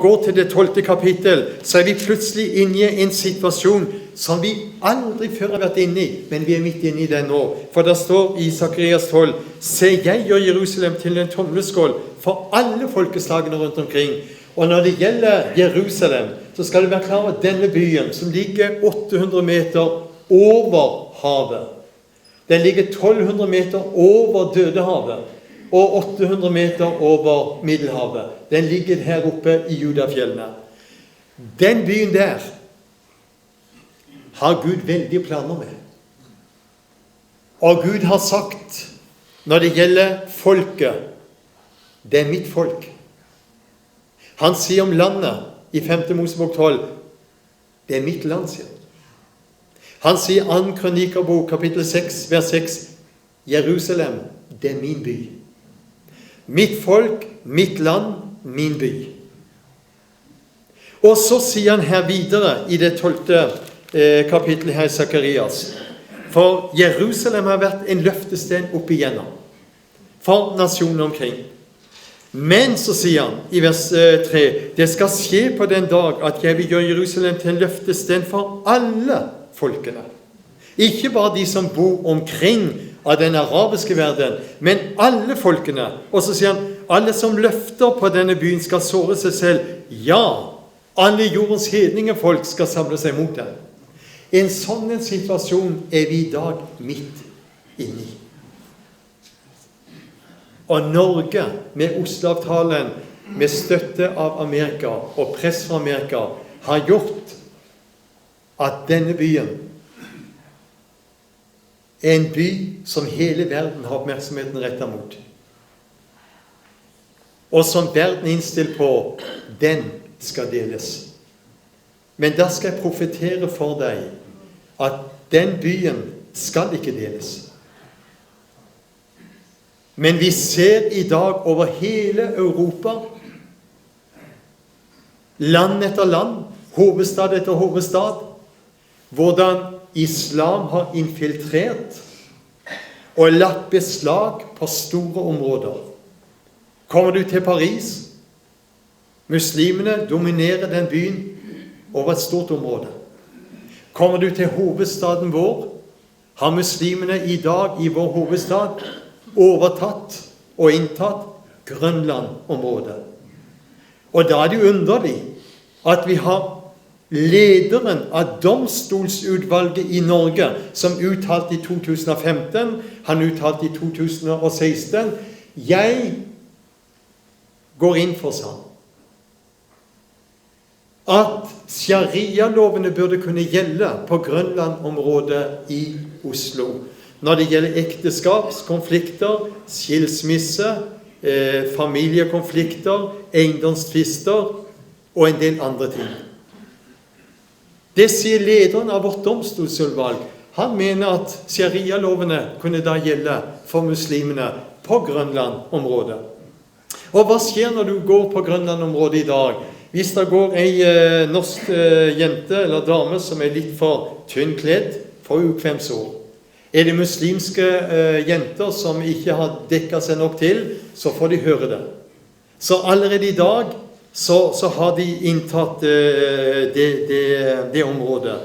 Går til det 12. kapittel, så vi plutselig inne i en situasjon som vi aldri før har vært inne i, men vi midt inne i den nå. For det står i Sakarias 12, «Se, jeg gjør Jerusalem til en tomleskål for alle folkeslagene rundt omkring.» Og når det gjelder Jerusalem, så skal det være klar over denne byen, som ligger 800 meter over havet. Den ligger 1200 meter over Dødehavet, og 800 meter over Middelhavet. Den ligger her oppe i Judafjellene. Den byen der har Gud veldige planer med. Og Gud har sagt, når det gjelder folket, det er mitt folk. Han sier om landet i 5. Mosebok 12, det er mitt land, sier han. Han sier 2. Krønikerbok, kapittel 6, vers 6, Jerusalem, det er min by. Mitt folk, mitt land, min by. Og så sier han her videre i det 12. kapittelet her i Sakarias. For Jerusalem har vært en løftesten opp igjennom for nasjonen omkring. Men så sier han i vers 3, det skal skje på den dag at jeg vil gjøre Jerusalem til en løftesten for alle folkene. Ikke bare de som bor omkring av den arabiske verden, men alle folkene. Og så sier han, alle som løfter på denne byen skal såre seg selv. Ja, alle jordens hedningefolk skal samle seg mot den. En sånn situasjon er vi i dag midt inne i. Og Norge, med Oslo-avtalen, med støtte av Amerika og press fra Amerika, har gjort at denne byen er en by som hele verden har oppmerksomheten rettet mot. Og som verden er innstilt på, den skal deles. Men da skal jeg profetere for deg at den byen skal ikke deles. Men vi ser i dag over hele Europa, land etter land, hovedstad etter hovedstad, hvordan islam har infiltrert og lagt beslag på store områder. Kommer du til Paris, muslimene dominerer den byen over et stort område. Kommer du til hovedstaden vår, har muslimene i dag i vår hovedstad overtatt og inntatt Grønland-området. Og da er det underlig at vi har lederen av domstolsutvalget i Norge, som uttalte i 2015, han uttalte i 2016, jeg går inn for sånn, at sharia-lovene burde kunne gjelde på Grønland-området i Oslo. Når det gjelder ekteskapskonflikter, skilsmisse, familiekonflikter, eiendomstvister og en del andre ting. Det sier lederen av vårt domstolsutvalg. Han mener at sharia-lovene kunne da gjelde for muslimene på Grønland-området. Og hva skjer når du går på Grønland-området i dag? Hvis det går en norsk jente eller dame som er litt for tynnkledd for ukvemsord, er det muslimske jenter som ikke har dekket seg nok til, så får de høre det. Så allerede i dag så har de inntatt det området.